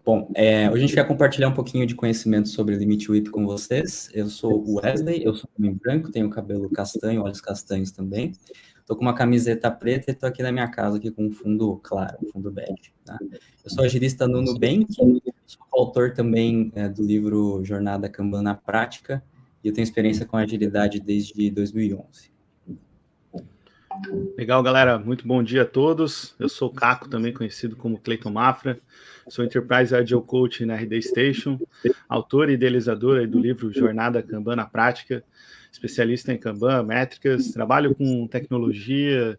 Bom, hoje a gente quer compartilhar um pouquinho de conhecimento sobre Limit WIP com vocês. Eu sou o Wesley, eu sou homem branco, tenho cabelo castanho, olhos castanhos também. Estou com uma camiseta preta e estou aqui na minha casa aqui com um fundo claro, um fundo bege. Tá? Eu sou agilista no Nubank, sou autor também do livro Jornada Kanban na Prática e eu tenho experiência com agilidade desde 2011. Legal, galera. Muito bom dia a todos. Eu sou o Caco, também conhecido como Cleiton Mafra. Sou Enterprise Agile Coach na RD Station, autor e idealizador do livro Jornada Kanban na Prática, especialista em Kanban, métricas, trabalho com tecnologia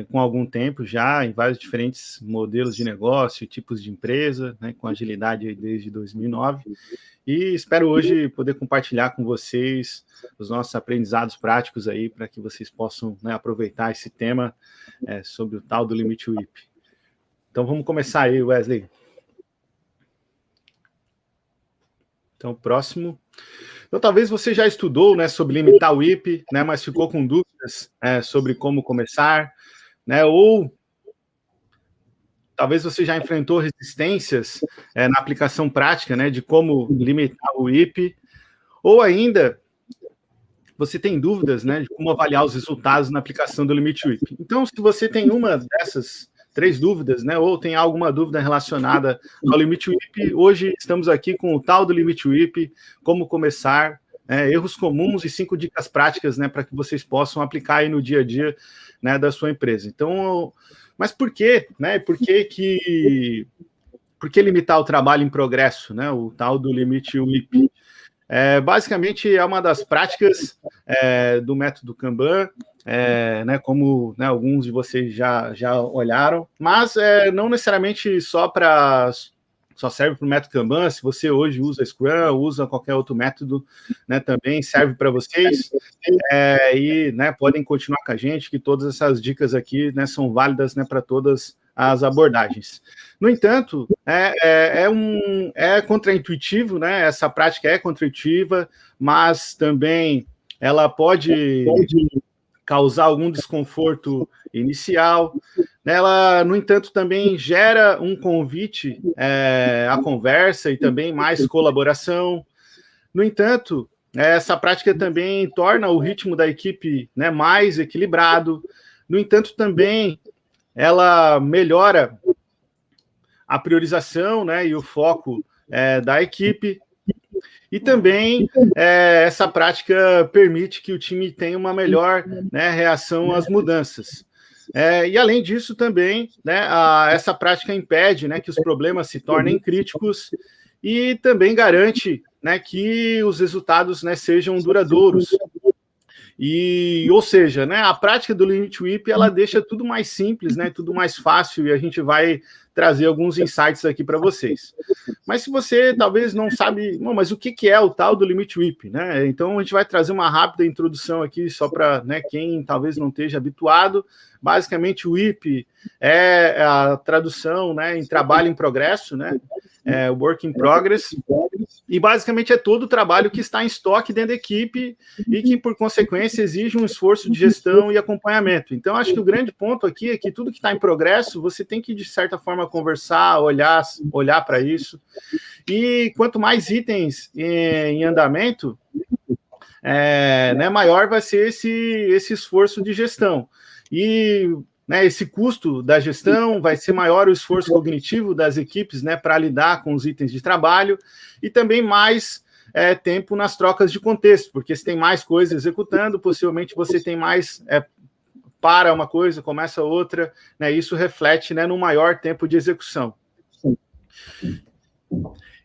com algum tempo já, em vários diferentes modelos de negócio, tipos de empresa, né, com agilidade desde 2009. E espero hoje poder compartilhar com vocês os nossos aprendizados práticos aí, para que vocês possam, né, aproveitar esse tema sobre o tal do Limit WIP. Então vamos começar aí, Wesley. Então, próximo. Então, talvez você já estudou, né, sobre limitar o WIP, né, mas ficou com dúvidas sobre como começar, né, ou talvez você já enfrentou resistências na aplicação prática, né, de como limitar o WIP, ou ainda você tem dúvidas, né, de como avaliar os resultados na aplicação do Limit WIP. Então, se você tem uma dessas 3 dúvidas, né, ou tem alguma dúvida relacionada ao Limit WIP, hoje estamos aqui com o tal do Limit WIP, como começar, erros comuns e 5 dicas práticas, né, para que vocês possam aplicar aí no dia a dia, né, da sua empresa. Então, mas por quê, né? Por que limitar o trabalho em progresso, né? O tal do Limit WIP. Basicamente, é uma das práticas do método Kanban, né, como, né, alguns de vocês já olharam, mas não necessariamente só serve para o método Kanban. Se você hoje usa Scrum, usa qualquer outro método, né, também serve para vocês, e, né, podem continuar com a gente, que todas essas dicas aqui, né, são válidas, né, para todas as abordagens. No entanto, é contraintuitivo, né? Essa prática é contraintuitiva, mas também ela pode causar algum desconforto inicial. Ela, no entanto, também gera um convite à conversa e também mais colaboração. No entanto, essa prática também torna o ritmo da equipe, né, mais equilibrado. No entanto, também ela melhora a priorização, né, e o foco da equipe. E também essa prática permite que o time tenha uma melhor, né, reação às mudanças. E além disso também, né, essa prática impede, né, que os problemas se tornem críticos e também garante, né, que os resultados, né, sejam duradouros. Ou seja, né, a prática do Limit WIP, ela deixa tudo mais simples, né, tudo mais fácil, e a gente vai trazer alguns insights aqui para vocês. Mas se você talvez não sabe, mas o que é o tal do Limit WIP, né? Então a gente vai trazer uma rápida introdução aqui só para, né, quem talvez não esteja habituado. Basicamente, o WIP é a tradução, né, em trabalho em progresso, né? Work in progress, e basicamente é todo o trabalho que está em estoque dentro da equipe e que, por consequência, exige um esforço de gestão e acompanhamento. Então, acho que o grande ponto aqui é que tudo que está em progresso, você tem que, de certa forma, conversar, olhar para isso, e quanto mais itens em andamento, né, maior vai ser esse esforço de gestão. E, né, esse custo da gestão vai ser maior, o esforço cognitivo das equipes, né, para lidar com os itens de trabalho, e também mais tempo nas trocas de contexto, porque se tem mais coisas executando, possivelmente você tem mais para uma coisa, começa outra, né, isso reflete, né, no maior tempo de execução.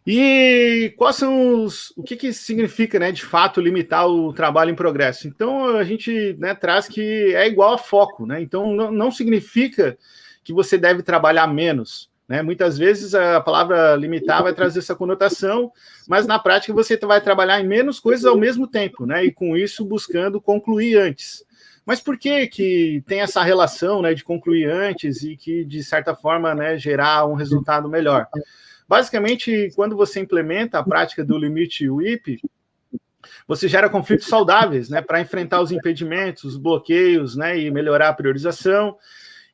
E quais são o que significa, né, de fato, limitar o trabalho em progresso? Então, a gente, né, traz que é igual a foco, né? Então, não significa que você deve trabalhar menos, né? Muitas vezes a palavra limitar vai trazer essa conotação, mas na prática você vai trabalhar em menos coisas ao mesmo tempo, né? E com isso buscando concluir antes. Mas por que tem essa relação, né, de concluir antes e que, de certa forma, né, gerar um resultado melhor? Basicamente, quando você implementa a prática do Limit WIP, você gera conflitos saudáveis, né, para enfrentar os impedimentos, os bloqueios, né, e melhorar a priorização.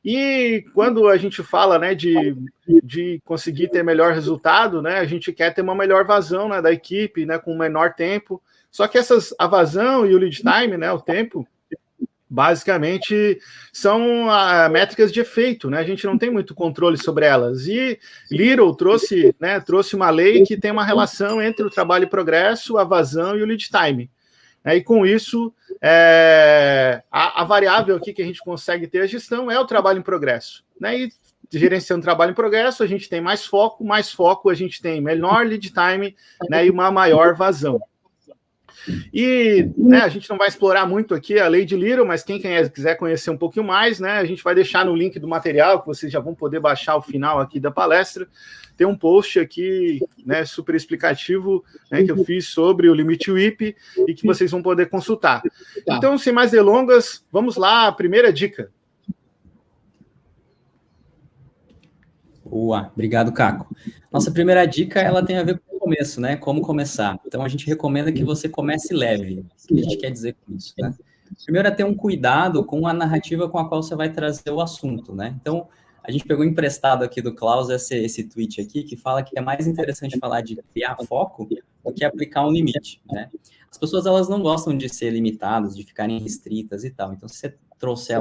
E quando a gente fala, né, de conseguir ter melhor resultado, né, a gente quer ter uma melhor vazão, né, da equipe, né, com menor tempo. Só que a vazão e o lead time, né, o tempo, basicamente são métricas de efeito, né? A gente não tem muito controle sobre elas. E Little trouxe uma lei que tem uma relação entre o trabalho e progresso, a vazão e o lead time. E com isso, a variável aqui que a gente consegue ter a gestão é o trabalho em progresso. Né? E gerenciando trabalho em progresso, a gente tem mais foco a gente tem menor lead time, né, e uma maior vazão. E a gente não vai explorar muito aqui a lei de Little, mas quem quiser conhecer um pouquinho mais, né, a gente vai deixar no link do material, que vocês já vão poder baixar o final aqui da palestra. Tem um post aqui, né, super explicativo, né, que eu fiz sobre o limite WIP e que vocês vão poder consultar. Então, sem mais delongas, vamos lá, a primeira dica. Boa, obrigado, Caco. Nossa primeira dica, ela tem a ver com o começo, né? Como começar. Então, a gente recomenda que você comece leve. O que a gente quer dizer com isso, né? Primeiro é ter um cuidado com a narrativa com a qual você vai trazer o assunto, né? Então, a gente pegou emprestado aqui do Klaus esse tweet aqui, que fala que é mais interessante falar de criar foco do que aplicar um limite, né? As pessoas, elas não gostam de ser limitadas, de ficarem restritas e tal. Então, se você trouxer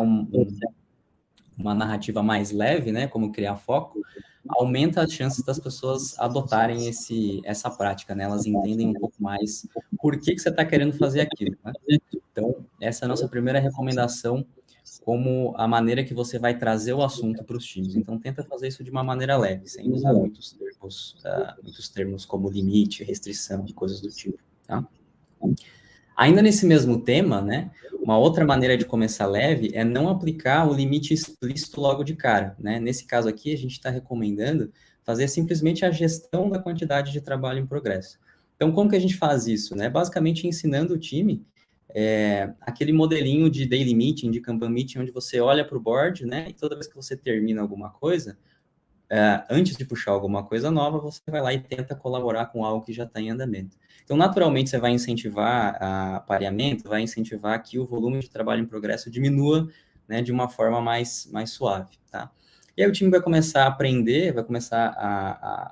uma narrativa mais leve, né, como criar foco, aumenta as chances das pessoas adotarem essa prática, né? Elas entendem um pouco mais por que você está querendo fazer aquilo, né? Então, essa é a nossa primeira recomendação, como a maneira que você vai trazer o assunto para os times. Então, tenta fazer isso de uma maneira leve, sem usar muitos termos como limite, restrição e coisas do tipo, tá? Ainda nesse mesmo tema, né, uma outra maneira de começar leve é não aplicar o limite explícito logo de cara, né? Nesse caso aqui, a gente está recomendando fazer simplesmente a gestão da quantidade de trabalho em progresso. Então, como que a gente faz isso, né? Basicamente ensinando o time aquele modelinho de daily meeting, de Kanban meeting, onde você olha para o board, né, e toda vez que você termina alguma coisa, antes de puxar alguma coisa nova, você vai lá e tenta colaborar com algo que já está em andamento. Então, naturalmente, você vai incentivar a pareamento, vai incentivar que o volume de trabalho em progresso diminua, né, de uma forma mais suave, tá? E aí o time vai começar a aprender, vai começar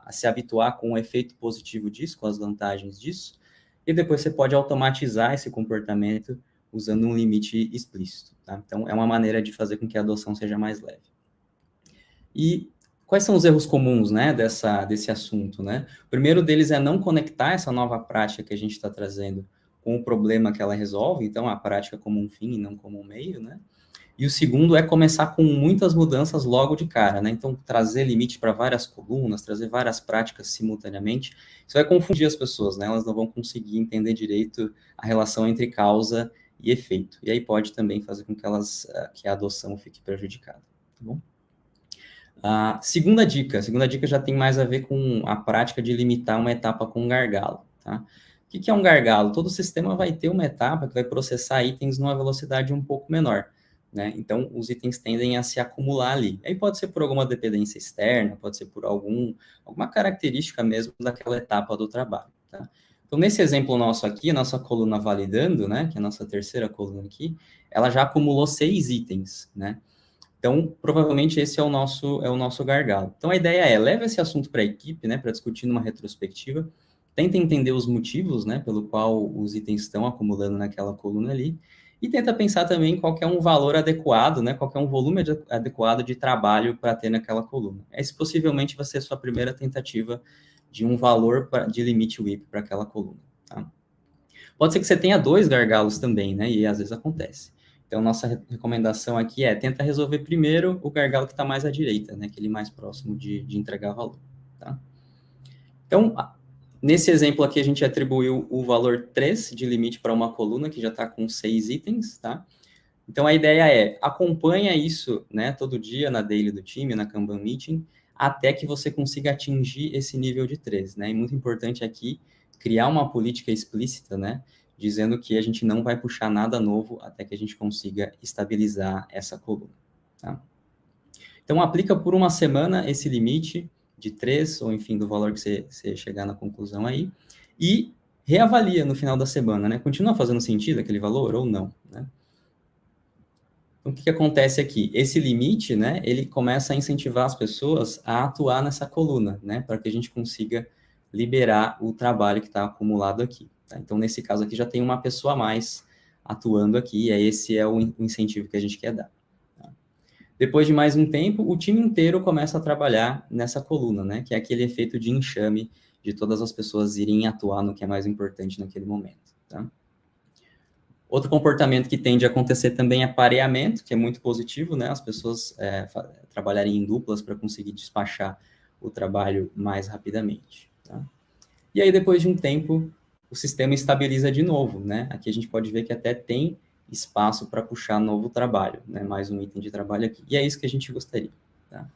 a se habituar com o efeito positivo disso, com as vantagens disso, e depois você pode automatizar esse comportamento usando um limite explícito, tá? Então, é uma maneira de fazer com que a adoção seja mais leve. E quais são os erros comuns, né, desse assunto, né? O primeiro deles é não conectar essa nova prática que a gente está trazendo com o problema que ela resolve, então a prática como um fim e não como um meio, né? E o segundo é começar com muitas mudanças logo de cara, né? Então, trazer limite para várias colunas, trazer várias práticas simultaneamente, isso vai confundir as pessoas, né? Elas não vão conseguir entender direito a relação entre causa e efeito. E aí pode também fazer com que a adoção fique prejudicada, tá bom? A segunda dica já tem mais a ver com a prática de limitar uma etapa com um gargalo, tá? O que é um gargalo? Todo sistema vai ter uma etapa que vai processar itens numa velocidade um pouco menor, né? Então, os itens tendem a se acumular ali. Aí pode ser por alguma dependência externa, pode ser por alguma característica mesmo daquela etapa do trabalho, tá? Então, nesse exemplo nosso aqui, a nossa coluna validando, né, que é a nossa terceira coluna aqui, ela já acumulou 6 itens, né? Então, provavelmente esse é o nosso gargalo. Então, a ideia é, leve esse assunto para a equipe, né, para discutir numa retrospectiva, tenta entender os motivos, né, pelo qual os itens estão acumulando naquela coluna ali, e tenta pensar também qual que é um valor adequado, né, qual que é um volume adequado de trabalho para ter naquela coluna. Esse possivelmente vai ser a sua primeira tentativa de um valor de limite WIP para aquela coluna, tá? Pode ser que você tenha 2 gargalos também, né, e às vezes acontece. Então, nossa recomendação aqui tenta resolver primeiro o gargalo que está mais à direita, né? Aquele mais próximo de entregar valor, tá? Então, nesse exemplo aqui, a gente atribuiu o valor 3 de limite para uma coluna que já está com 6 itens, tá? Então, a ideia é, acompanha isso, né, todo dia na daily do time, na Kanban Meeting, até que você consiga atingir esse nível de 3, né? E muito importante aqui, criar uma política explícita, né? Dizendo que a gente não vai puxar nada novo até que a gente consiga estabilizar essa coluna, tá? Então, aplica por uma semana esse limite de 3, ou enfim, do valor que você chegar na conclusão aí, e reavalia no final da semana, né? Continua fazendo sentido aquele valor ou não, né? Então, o que acontece aqui? Esse limite, né, ele começa a incentivar as pessoas a atuar nessa coluna, né, para que a gente consiga liberar o trabalho que está acumulado aqui. Tá? Então, nesse caso aqui, já tem uma pessoa a mais atuando aqui, e esse é o incentivo que a gente quer dar. Tá? Depois de mais um tempo, o time inteiro começa a trabalhar nessa coluna, né, que é aquele efeito de enxame de todas as pessoas irem atuar no que é mais importante naquele momento. Tá? Outro comportamento que tende a acontecer também é pareamento, que é muito positivo, né? As pessoas trabalharem em duplas para conseguir despachar o trabalho mais rapidamente. Tá? E aí, depois de um tempo, o sistema estabiliza de novo, né? Aqui a gente pode ver que até tem espaço para puxar novo trabalho, né? Mais um item de trabalho aqui. E é isso que a gente gostaria. Tá?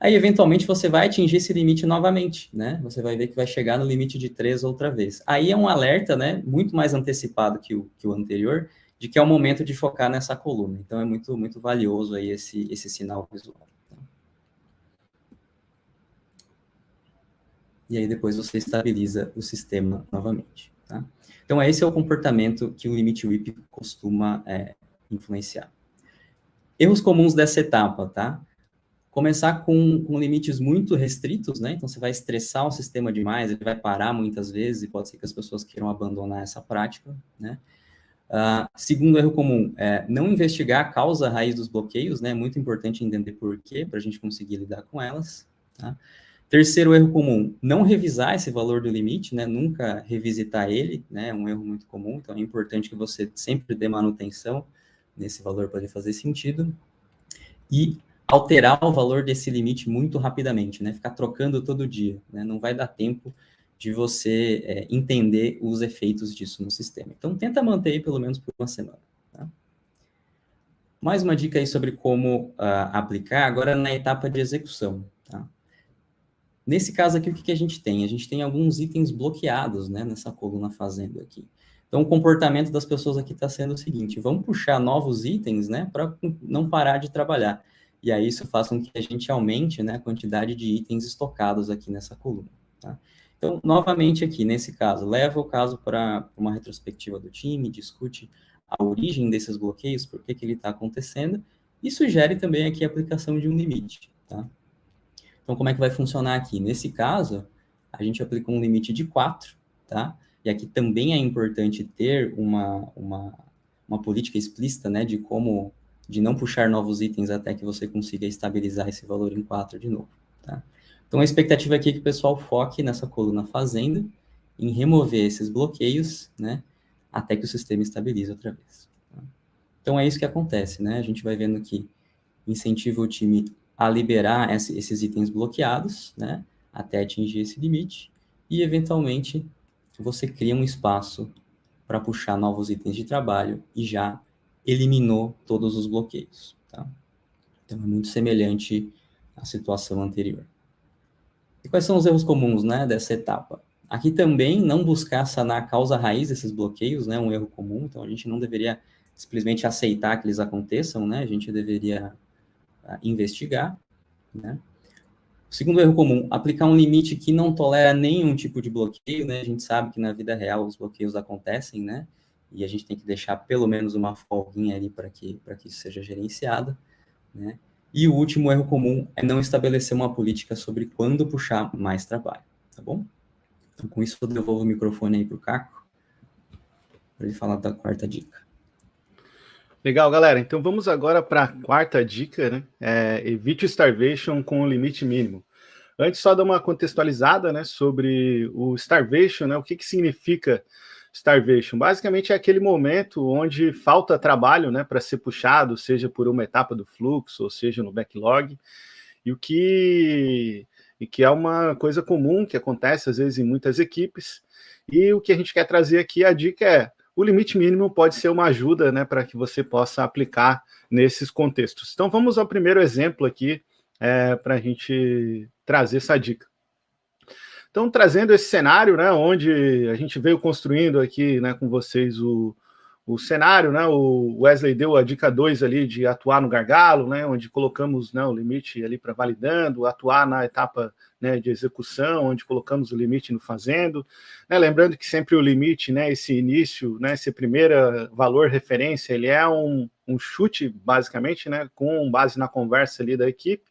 Aí, eventualmente, você vai atingir esse limite novamente, né? Você vai ver que vai chegar no limite de 3 outra vez. Aí é um alerta, né? Muito mais antecipado que o anterior, de que é o momento de focar nessa coluna. Então, é muito, muito valioso aí esse sinal visual. E aí, depois você estabiliza o sistema novamente, tá? Então, esse é o comportamento que o limite WIP costuma influenciar. Erros comuns dessa etapa, tá? Começar com limites muito restritos, né? Então, você vai estressar o sistema demais, ele vai parar muitas vezes, e pode ser que as pessoas queiram abandonar essa prática, né? Segundo erro comum, não investigar a causa raiz dos bloqueios, né? É muito importante entender por quê, para a gente conseguir lidar com elas, tá? Terceiro erro comum, não revisar esse valor do limite, né? Nunca revisitar ele, né? É um erro muito comum, então é importante que você sempre dê manutenção nesse valor para ele fazer sentido. E alterar o valor desse limite muito rapidamente, né? Ficar trocando todo dia, né? Não vai dar tempo de você entender os efeitos disso no sistema. Então, tenta manter aí pelo menos por uma semana. Tá? Mais uma dica aí sobre como aplicar, agora na etapa de execução. Tá? Nesse caso aqui, o que a gente tem? A gente tem alguns itens bloqueados, né, nessa coluna fazendo aqui. Então, o comportamento das pessoas aqui está sendo o seguinte, vamos puxar novos itens, né, para não parar de trabalhar. E aí isso faz com que a gente aumente, né, a quantidade de itens estocados aqui nessa coluna. Tá? Então, novamente aqui, nesse caso, leva o caso para uma retrospectiva do time, discute a origem desses bloqueios, por que ele está acontecendo, e sugere também aqui a aplicação de um limite. Tá? Então, como é que vai funcionar aqui? Nesse caso, a gente aplica um limite de 4, tá? E aqui também é importante ter uma política explícita, né, de não puxar novos itens até que você consiga estabilizar esse valor em 4 de novo, tá? Então, a expectativa aqui é que o pessoal foque nessa coluna fazenda, em remover esses bloqueios, né, até que o sistema estabilize outra vez. Tá? Então, é isso que acontece, né? A gente vai vendo que incentiva o time a liberar esses itens bloqueados, né, até atingir esse limite, e, eventualmente, você cria um espaço para puxar novos itens de trabalho e já eliminou todos os bloqueios. Tá? Então, é muito semelhante à situação anterior. E quais são os erros comuns, né, dessa etapa? Aqui também, não buscar sanar a causa raiz desses bloqueios, né, um erro comum, então a gente não deveria simplesmente aceitar que eles aconteçam, né, a gente deveria investigar, né. O segundo erro comum, aplicar um limite que não tolera nenhum tipo de bloqueio, né, a gente sabe que na vida real os bloqueios acontecem, né, e a gente tem que deixar pelo menos uma folguinha ali para que isso seja gerenciado, né. E o último erro comum é não estabelecer uma política sobre quando puxar mais trabalho, tá bom? Então, com isso, eu devolvo o microfone aí para o Caco, para ele falar da quarta dica. Legal, galera. Então vamos agora para a quarta dica, né? Evite o starvation com o limite mínimo. Antes, só dar uma contextualizada, né, sobre o starvation, né? O que significa starvation? Basicamente é aquele momento onde falta trabalho, né, para ser puxado, seja por uma etapa do fluxo, ou seja no backlog, e que é uma coisa comum que acontece às vezes em muitas equipes. E o que a gente quer trazer aqui, a dica é: o limite mínimo pode ser uma ajuda, né, para que você possa aplicar nesses contextos. Então vamos ao primeiro exemplo aqui, para a gente trazer essa dica. Então, trazendo esse cenário, né, onde a gente veio construindo aqui, né, com vocês o o cenário, né? O Wesley deu a dica 2 ali de atuar no gargalo, né? Onde colocamos, né, o limite ali para validando, atuar na etapa, né, de execução, onde colocamos o limite no fazendo, né? Lembrando que sempre o limite, né, esse início, né, esse primeiro valor referência, ele é um chute, basicamente, né, com base na conversa ali da equipe.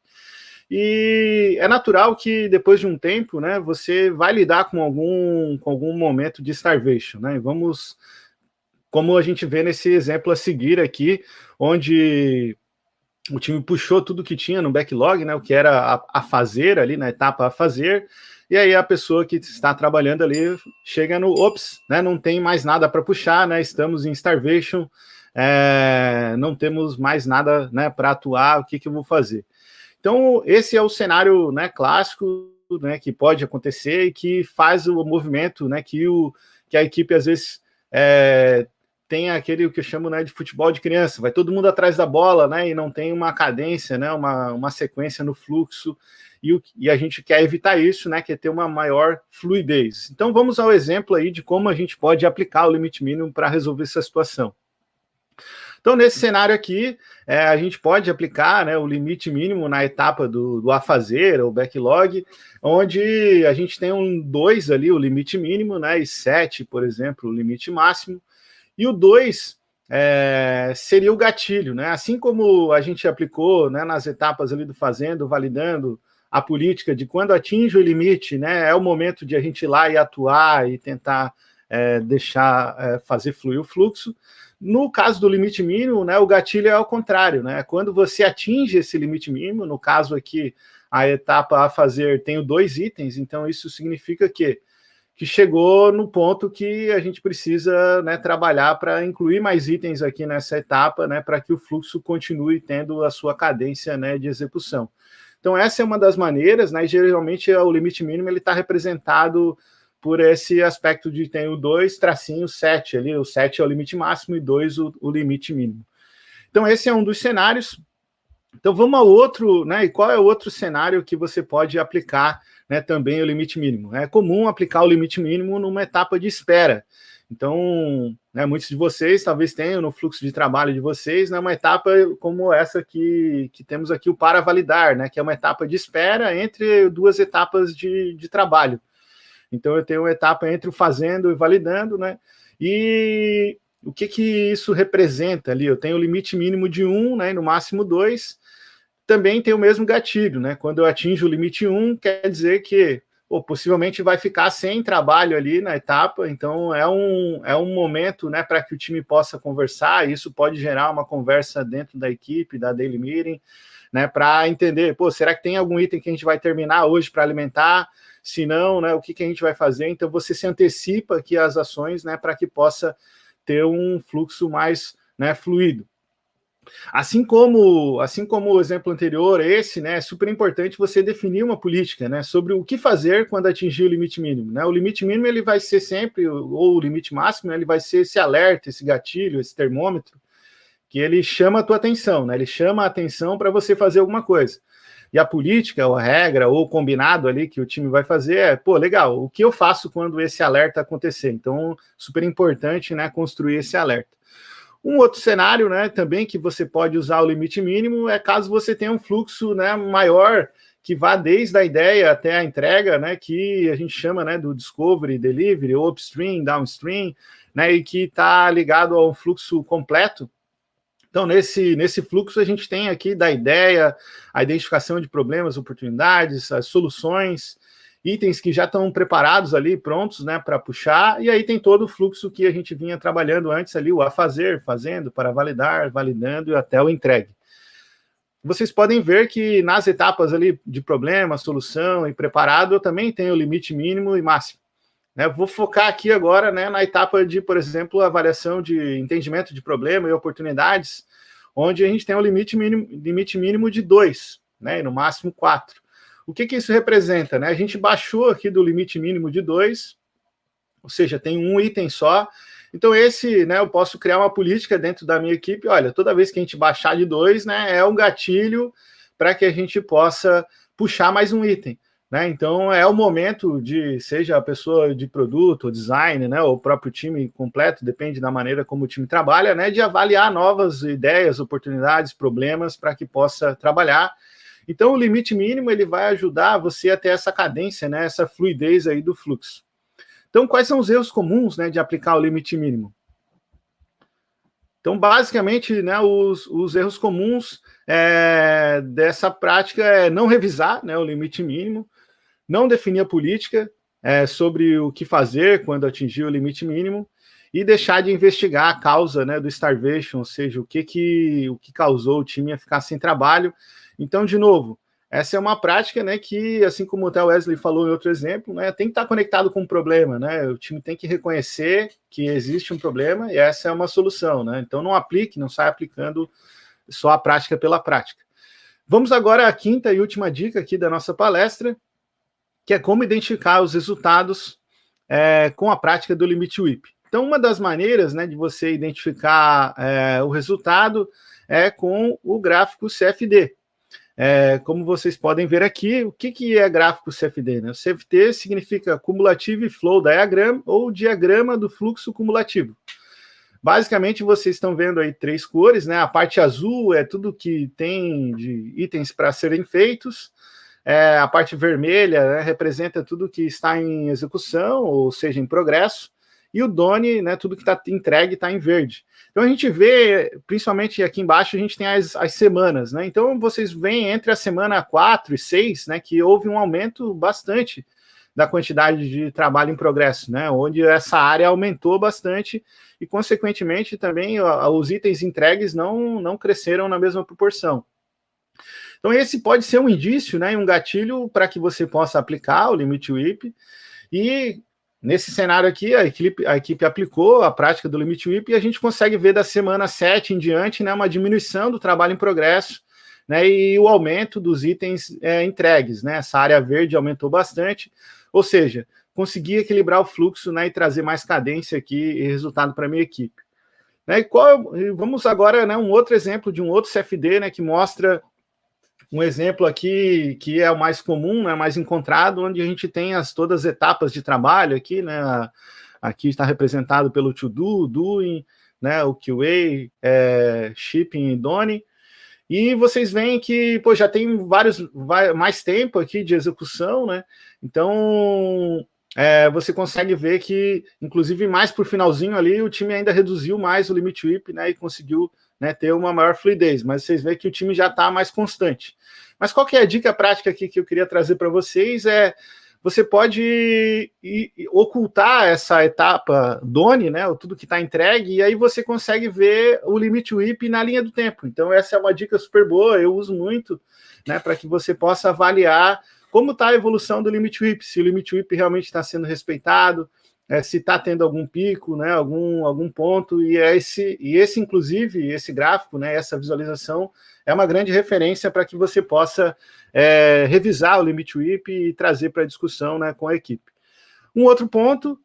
E é natural que depois de um tempo, né, você vai lidar com algum momento de starvation, né? E vamos, como a gente vê nesse exemplo a seguir aqui, onde o time puxou tudo que tinha no backlog, né, o que era a fazer ali na etapa a fazer, e aí a pessoa que está trabalhando ali chega no, ops, né, não tem mais nada para puxar, né, estamos em starvation, não temos mais nada, né, para atuar, o que eu vou fazer? Então, esse é o cenário, né, clássico, né, que pode acontecer e que faz o movimento, né, que a equipe às vezes tem aquele que eu chamo, né, de futebol de criança, vai todo mundo atrás da bola, né, e não tem uma cadência, né, uma sequência no fluxo, e a gente quer evitar isso, né, que é ter uma maior fluidez. Então vamos ao exemplo aí de como a gente pode aplicar o limite mínimo para resolver essa situação. Então, nesse cenário aqui, a gente pode aplicar, né, o limite mínimo na etapa do a fazer, ou backlog, onde a gente tem um 2 ali, o limite mínimo, né, e 7, por exemplo, o limite máximo. E o 2 seria o gatilho, né? Assim como a gente aplicou, né, nas etapas ali do fazendo, validando a política de quando atinge o limite, né, é o momento de a gente ir lá e atuar e tentar deixar fazer fluir o fluxo. No caso do limite mínimo, né, o gatilho é ao contrário, né? Quando você atinge esse limite mínimo, no caso aqui, a etapa a fazer tem 2 itens, então isso significa que chegou no ponto que a gente precisa, né, trabalhar para incluir mais itens aqui nessa etapa, né, para que o fluxo continue tendo a sua cadência, né, de execução. Então essa é uma das maneiras, né, e geralmente o limite mínimo ele está representado por esse aspecto de tem o 2, tracinho 7 ali, o 7 é o limite máximo e 2 o limite mínimo. Então esse é um dos cenários. Então vamos ao outro, né, e qual é o outro cenário que você pode aplicar, né, também o limite mínimo? É comum aplicar o limite mínimo numa etapa de espera. Então, né, muitos de vocês talvez tenham no fluxo de trabalho de vocês, né, uma etapa como essa que temos aqui, o para validar, né, que é uma etapa de espera entre 2 etapas de trabalho. Então, eu tenho uma etapa entre o fazendo e validando, né? E o que isso representa ali? Eu tenho o limite mínimo de 1, né, e no máximo 2. Também tem o mesmo gatilho, né? Quando eu atinjo o limite 1, quer dizer que possivelmente vai ficar sem trabalho ali na etapa. Então, é um momento, né, para que o time possa conversar. Isso pode gerar uma conversa dentro da equipe, da daily meeting, né, para entender, será que tem algum item que a gente vai terminar hoje para alimentar? Se não, né, o que a gente vai fazer? Então, você se antecipa aqui as ações, né, para que possa ter um fluxo mais, né, fluido. Assim como o exemplo anterior, esse, né, é super importante você definir uma política, né, sobre o que fazer quando atingir o limite mínimo, né? O limite mínimo ele vai ser sempre, ou o limite máximo, né, ele vai ser esse alerta, esse gatilho, esse termômetro, que ele chama a tua atenção, né? Ele chama a atenção para você fazer alguma coisa. E a política, ou a regra, ou o combinado ali que o time vai fazer legal, o que eu faço quando esse alerta acontecer? Então, super importante, né, construir esse alerta. Um outro cenário, né, também que você pode usar o limite mínimo é caso você tenha um fluxo, né, maior que vá desde a ideia até a entrega, né, que a gente chama, né, do discovery, delivery, upstream, downstream, né, e que está ligado ao fluxo completo. Então, nesse fluxo, a gente tem aqui da ideia, a identificação de problemas, oportunidades, as soluções, itens que já estão preparados ali, prontos, né, para puxar, e aí tem todo o fluxo que a gente vinha trabalhando antes ali, o a fazer, fazendo, para validar, validando e até o entregue. Vocês podem ver que nas etapas ali de problema, solução e preparado, eu também tenho o limite mínimo e máximo. Vou focar aqui agora, né, na etapa de, por exemplo, avaliação de entendimento de problema e oportunidades, onde a gente tem um limite mínimo de 2, né, e no máximo 4. O que isso representa? Né? A gente baixou aqui do limite mínimo de 2, ou seja, tem um item só. Então, né, eu posso criar uma política dentro da minha equipe. Olha, toda vez que a gente baixar de 2, né, é um gatilho para que a gente possa puxar mais um item. né? Então é o momento de, seja a pessoa de produto, design, né, ou o próprio time completo, depende da maneira como o time trabalha, né, de avaliar novas ideias, oportunidades, problemas para que possa trabalhar. Então o limite mínimo ele vai ajudar você a ter essa cadência, né, essa fluidez aí do fluxo. Então quais são os erros comuns, né, de aplicar o limite mínimo? Então, basicamente, né, os erros comuns dessa prática é não revisar, né, o limite mínimo, não definir a política sobre o que fazer quando atingir o limite mínimo e deixar de investigar a causa, né, do starvation, ou seja, o que causou o time a ficar sem trabalho. Então, de novo, essa é uma prática, né, que, assim como o Wesley falou em outro exemplo, né, tem que estar conectado com o problema, né, o time tem que reconhecer que existe um problema e essa é uma solução, né, então não aplique, não saia aplicando só a prática pela prática. Vamos agora à quinta e última dica aqui da nossa palestra, que é como identificar os resultados com a prática do limite WIP. Então, uma das maneiras, né, de você identificar o resultado é com o gráfico CFD. Como vocês podem ver aqui, o que é gráfico CFD? Né? O CFD significa Cumulative Flow Diagram ou diagrama do fluxo cumulativo. Basicamente, vocês estão vendo aí 3 cores, né? A parte azul é tudo que tem de itens para serem feitos, a parte vermelha, né, representa tudo que está em execução, ou seja, em progresso, e o Done, né, tudo que está entregue está em verde. Então a gente vê, principalmente aqui embaixo, a gente tem as semanas, né? Então vocês veem entre a semana 4 e 6, né, que houve um aumento bastante da quantidade de trabalho em progresso, né? Onde essa área aumentou bastante e, consequentemente, também os itens entregues não cresceram na mesma proporção. Então esse pode ser um indício, né, um gatilho para que você possa aplicar o limite WIP. E nesse cenário aqui, a equipe aplicou a prática do limite WIP e a gente consegue ver da semana 7 em diante, né, uma diminuição do trabalho em progresso, né, e o aumento dos itens entregues. Né, essa área verde aumentou bastante, ou seja, conseguir equilibrar o fluxo, né, e trazer mais cadência aqui e resultado para a minha equipe. Né, vamos agora, né, um outro exemplo de um outro CFD, né, que mostra um exemplo aqui que é o mais comum, né, mais encontrado, onde a gente tem todas as etapas de trabalho aqui, né? Aqui está representado pelo to do, doing, né, o QA, shipping e done. E vocês veem que já tem mais tempo aqui de execução, né? Então você consegue ver que, inclusive, mais para o finalzinho ali, o time ainda reduziu mais o limite WIP, né, e conseguiu, né, ter uma maior fluidez, mas vocês veem que o time já está mais constante. Mas qual que é a dica prática aqui que eu queria trazer para vocês? Você pode ocultar essa etapa Done, né, tudo que está entregue, e aí você consegue ver o limite WIP na linha do tempo. Então essa é uma dica super boa, eu uso muito, né, para que você possa avaliar como está a evolução do limite WIP, se o limite WIP realmente está sendo respeitado, se está tendo algum pico, né, algum ponto, e esse, inclusive, esse gráfico, né, essa visualização, é uma grande referência para que você possa revisar o limite WIP e trazer para a discussão, né, com a equipe. Um outro ponto,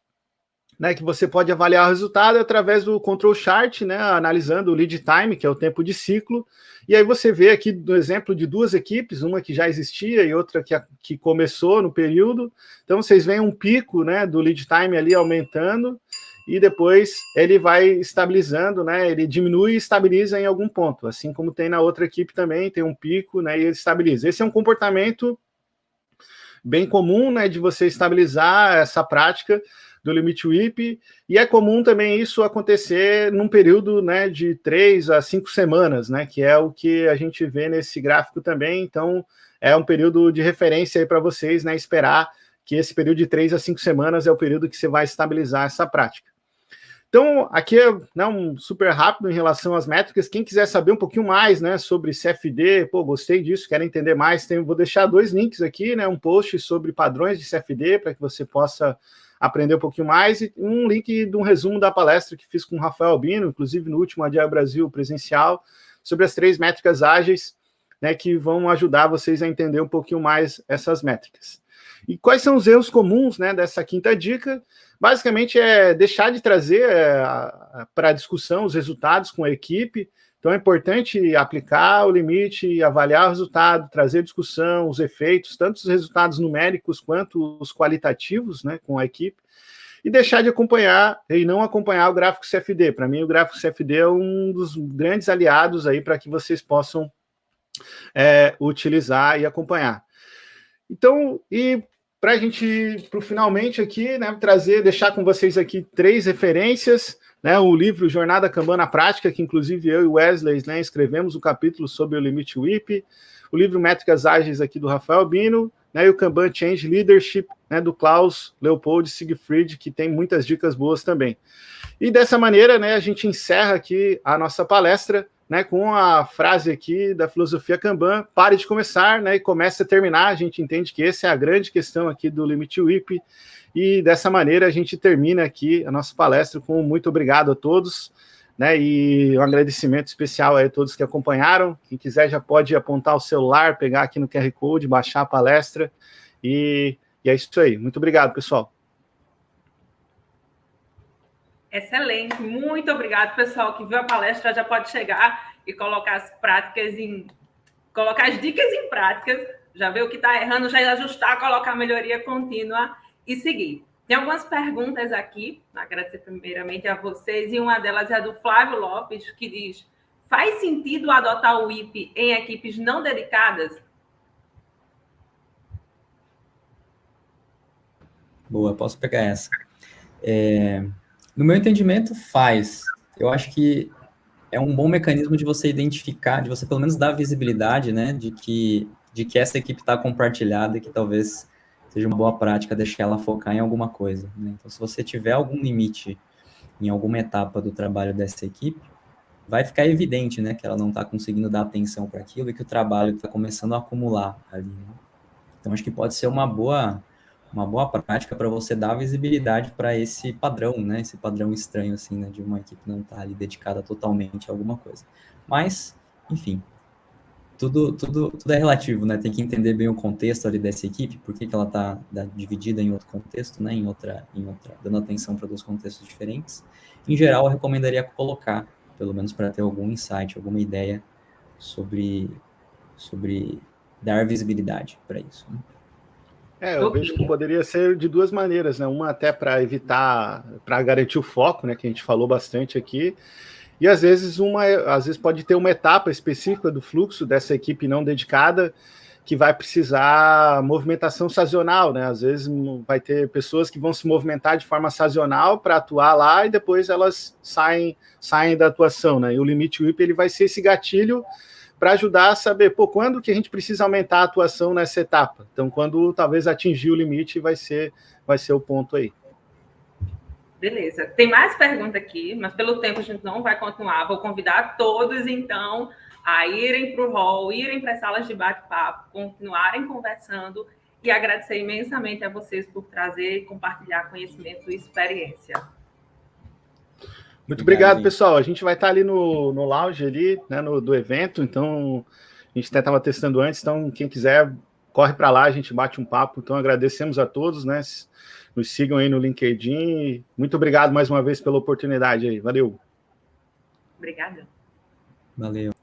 né, que você pode avaliar o resultado é através do control chart, né, analisando o lead time, que é o tempo de ciclo, e aí você vê aqui do exemplo de 2 equipes, uma que já existia e outra que começou no período. Então vocês veem um pico, né, do lead time ali aumentando, e depois ele vai estabilizando, né, ele diminui e estabiliza em algum ponto, assim como tem na outra equipe também, tem um pico, né, e ele estabiliza. Esse é um comportamento bem comum, né, de você estabilizar essa prática do limite WIP, e é comum também isso acontecer num período, né, de 3 a 5 semanas, né, que é o que a gente vê nesse gráfico também. Então é um período de referência aí para vocês, né, esperar que esse período de 3 a 5 semanas é o período que você vai estabilizar essa prática. Então, aqui é, né, um super rápido em relação às métricas. Quem quiser saber um pouquinho mais, né, sobre CFD, gostei disso, quero entender mais, vou deixar 2 links aqui, né, um post sobre padrões de CFD, para que você possa aprender um pouquinho mais, e um link de um resumo da palestra que fiz com o Rafael Albino, inclusive no último Agile Brasil presencial, sobre as 3 métricas ágeis, né, que vão ajudar vocês a entender um pouquinho mais essas métricas. E quais são os erros comuns, né, dessa quinta dica? Basicamente é deixar de trazer para a discussão os resultados com a equipe. Então é importante aplicar o limite, avaliar o resultado, trazer discussão, os efeitos, tanto os resultados numéricos quanto os qualitativos, né, com a equipe, e deixar de acompanhar e não acompanhar o gráfico CFD. Para mim, o gráfico CFD é um dos grandes aliados aí para que vocês possam utilizar e acompanhar. Então, e para a gente, para finalmente aqui, né, deixar com vocês aqui 3 referências, né, o livro Jornada Kanban na Prática, que inclusive eu e o Wesley, né, escrevemos o capítulo sobre o limite WIP, o livro Métricas Ágeis aqui do Rafael Bino, né, e o Kanban Change Leadership, né, do Klaus Leopold Siegfried, que tem muitas dicas boas também. E dessa maneira, né, a gente encerra aqui a nossa palestra, né, com a frase aqui da filosofia Kanban: pare de começar, né, e comece a terminar. A gente entende que essa é a grande questão aqui do limite WIP, e dessa maneira a gente termina aqui a nossa palestra com um muito obrigado a todos, né, e um agradecimento especial a todos que acompanharam. Quem quiser já pode apontar o celular, pegar aqui no QR Code, baixar a palestra, e é isso aí. Muito obrigado, pessoal. Excelente, muito obrigado, pessoal que viu a palestra, já pode chegar e colocar colocar as dicas em práticas, já ver o que está errando, já ajustar, colocar a melhoria contínua e seguir. Tem algumas perguntas aqui, agradecer primeiramente a vocês, e uma delas é a do Flávio Lopes, que diz: faz sentido adotar o WIP em equipes não dedicadas? Boa, posso pegar essa. No meu entendimento, faz. Eu acho que é um bom mecanismo de você identificar, de você pelo menos dar visibilidade, né, de que essa equipe está compartilhada e que talvez seja uma boa prática deixar ela focar em alguma coisa, né? Então, se você tiver algum limite em alguma etapa do trabalho dessa equipe, vai ficar evidente, né, que ela não está conseguindo dar atenção para aquilo e que o trabalho está começando a acumular ali, né? Então, acho que pode ser uma boa prática para você dar visibilidade para esse padrão, né? Esse padrão estranho, assim, né? De uma equipe não estar ali dedicada totalmente a alguma coisa. Mas, enfim, tudo é relativo, né? Tem que entender bem o contexto ali dessa equipe, por que ela está dividida em outro contexto, né? Em outra, dando atenção para 2 contextos diferentes. Em geral, eu recomendaria colocar, pelo menos para ter algum insight, alguma ideia sobre dar visibilidade para isso, né? Eu vejo que poderia ser de 2 maneiras, né? Uma até para evitar, para garantir o foco, né? Que a gente falou bastante aqui. E às vezes pode ter uma etapa específica do fluxo dessa equipe não dedicada que vai precisar movimentação sazonal, né? Às vezes vai ter pessoas que vão se movimentar de forma sazonal para atuar lá e depois elas saem da atuação, né? E o limite WIP ele vai ser esse gatilho para ajudar a saber, quando que a gente precisa aumentar a atuação nessa etapa. Então, quando talvez atingir o limite, vai ser o ponto aí. Beleza. Tem mais pergunta aqui, mas pelo tempo a gente não vai continuar. Vou convidar todos, então, a irem para o hall, irem para as salas de bate-papo, continuarem conversando, e agradecer imensamente a vocês por trazer e compartilhar conhecimento e experiência. Muito obrigado, pessoal. A gente vai estar ali no lounge ali, né, do evento, então a gente até estava testando antes, então quem quiser, corre para lá, a gente bate um papo. Então agradecemos a todos, né? Nos sigam aí no LinkedIn. Muito obrigado mais uma vez pela oportunidade aí. Valeu. Obrigada. Valeu.